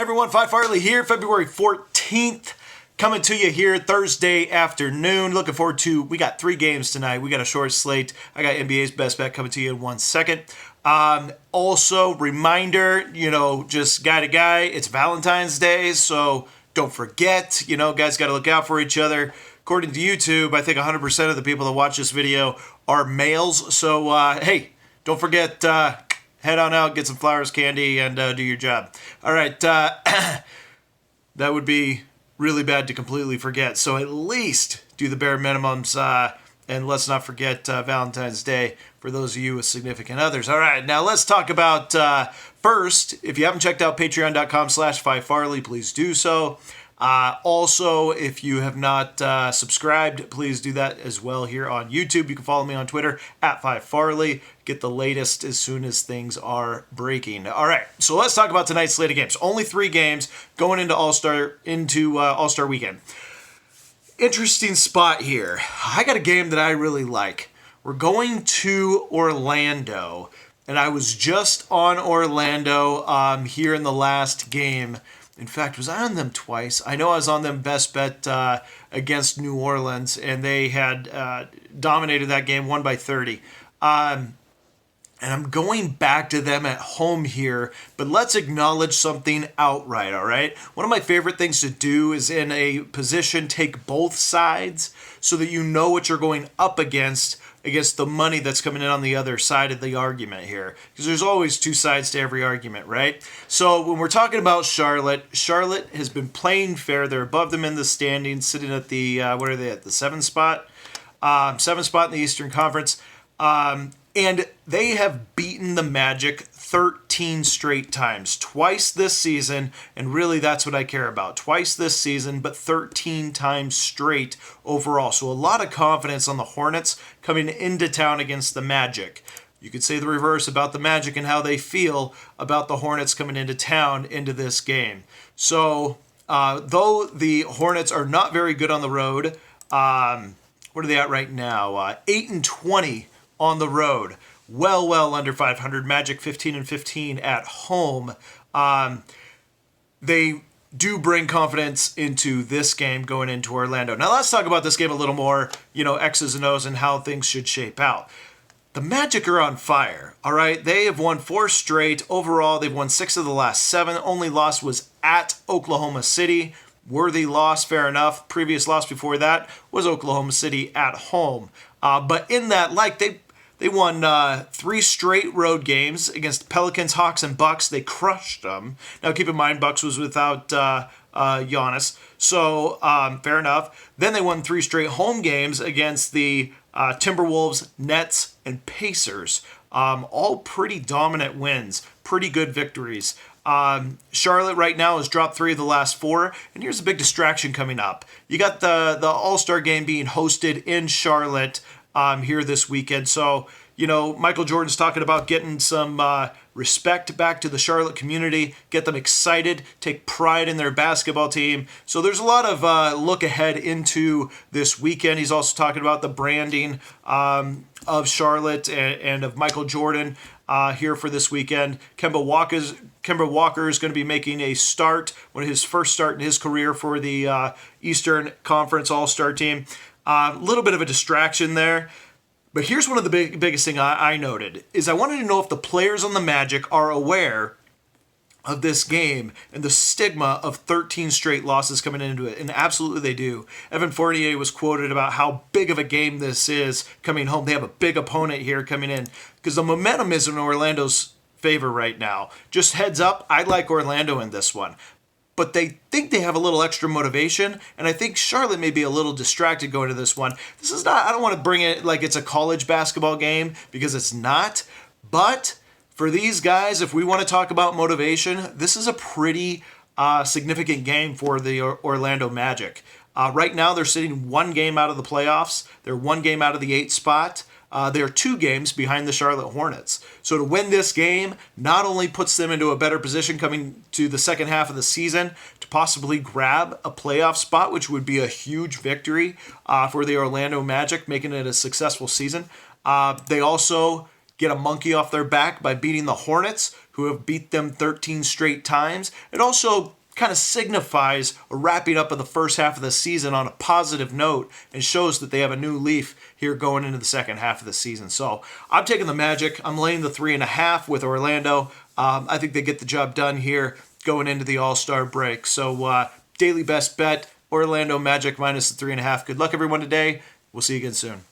Everyone, Phi Farley here, February 14th, coming to you here Thursday afternoon. Looking forward to, we got 3 games tonight. We got a short slate. I got NBA's best bet coming to you in 1 second. Also, reminder, just guy to guy, it's Valentine's Day, so don't forget, guys got to look out for each other. According to YouTube, I think 100% of the people that watch this video are males, so hey, don't forget, head on out, get some flowers, candy, and do your job. All right, that would be really bad to completely forget. So at least do the bare minimums, and let's not forget Valentine's Day for those of you with significant others. All right, now let's talk about first, if you haven't checked out patreon.com/Phi Farley, please do so. Also, if you have not subscribed, please do that as well here on YouTube. You can follow me on Twitter @Phi Farley. Get the latest as soon as things are breaking. All right, so let's talk about tonight's slate of games. Only 3 games going into All-Star weekend. Interesting spot here. I got a game that I really like. We're going to Orlando, and I was just on Orlando here in the last game. In fact, was I on them twice? I know I was on them best bet against New Orleans, and they had dominated that game, won by 30. And I'm going back to them at home here, but let's acknowledge something outright, all right? One of my favorite things to do is in a position, take both sides so that you know what you're going up against the money that's coming in on the other side of the argument here. Because there's always 2 sides to every argument, right? So when we're talking about Charlotte has been playing fair. They're above them in the standings, sitting at the, what are they at, the 7th spot? 7th spot in the Eastern Conference. And they have beaten the Magic 13 straight times, twice this season, and really that's what I care about. Twice this season, but 13 times straight overall. So a lot of confidence on the Hornets coming into town against the Magic. You could say the reverse about the Magic and how they feel about the Hornets coming into town into this game. So though the Hornets are not very good on the road, what are they at right now? 8-20 on the road, well under 500. Magic 15-15 at home. They do bring confidence into this game going into Orlando. Now let's talk about this game a little more, X's and O's and how things should shape out. The Magic are on fire, all right? They have won 4 straight. Overall, they've won 6 of the last 7. Only loss was at Oklahoma City. Worthy loss, fair enough. Previous loss before that was Oklahoma City at home. But in that, they won 3 straight road games against Pelicans, Hawks, and Bucks. They crushed them. Now, keep in mind, Bucks was without Giannis, so fair enough. Then they won 3 straight home games against the Timberwolves, Nets, and Pacers. All pretty dominant wins, pretty good victories. Charlotte right now has dropped 3 of the last 4, and here's a big distraction coming up. You got the All-Star game being hosted in Charlotte here this weekend. So, Michael Jordan's talking about getting some respect back to the Charlotte community, get them excited, take pride in their basketball team. So there's a lot of look ahead into this weekend. He's also talking about the branding of Charlotte and of Michael Jordan here for this weekend. Kemba Walker is going to be making a start, his first start in his career for the Eastern Conference All-Star team. A little bit of a distraction there. But here's one of the biggest thing I noted, is I wanted to know if the players on the Magic are aware of this game and the stigma of 13 straight losses coming into it. And absolutely they do. Evan Fournier was quoted about how big of a game this is coming home. They have a big opponent here coming in because the momentum is in Orlando's favor right now. Just heads up, I like Orlando in this one. But they think they have a little extra motivation, and I think Charlotte may be a little distracted going to this one. This is not, I don't want to bring it like it's a college basketball game, because it's not. But for these guys, if we want to talk about motivation, this is a pretty significant game for the Orlando Magic. Right now, they're sitting 1 game out of the playoffs. They're 1 game out of the 8th spot. They're 2 games behind the Charlotte Hornets. So to win this game not only puts them into a better position coming to the second half of the season to possibly grab a playoff spot, which would be a huge victory for the Orlando Magic, making it a successful season. They also get a monkey off their back by beating the Hornets, who have beat them 13 straight times. It also kind of signifies a wrapping up of the first half of the season on a positive note and shows that they have a new leaf here going into the second half of the season. So I'm taking the Magic. I'm laying the 3.5 with Orlando. I think they get the job done here going into the All-Star break. So daily best bet, Orlando Magic minus the 3.5. Good luck, everyone, today. We'll see you again soon.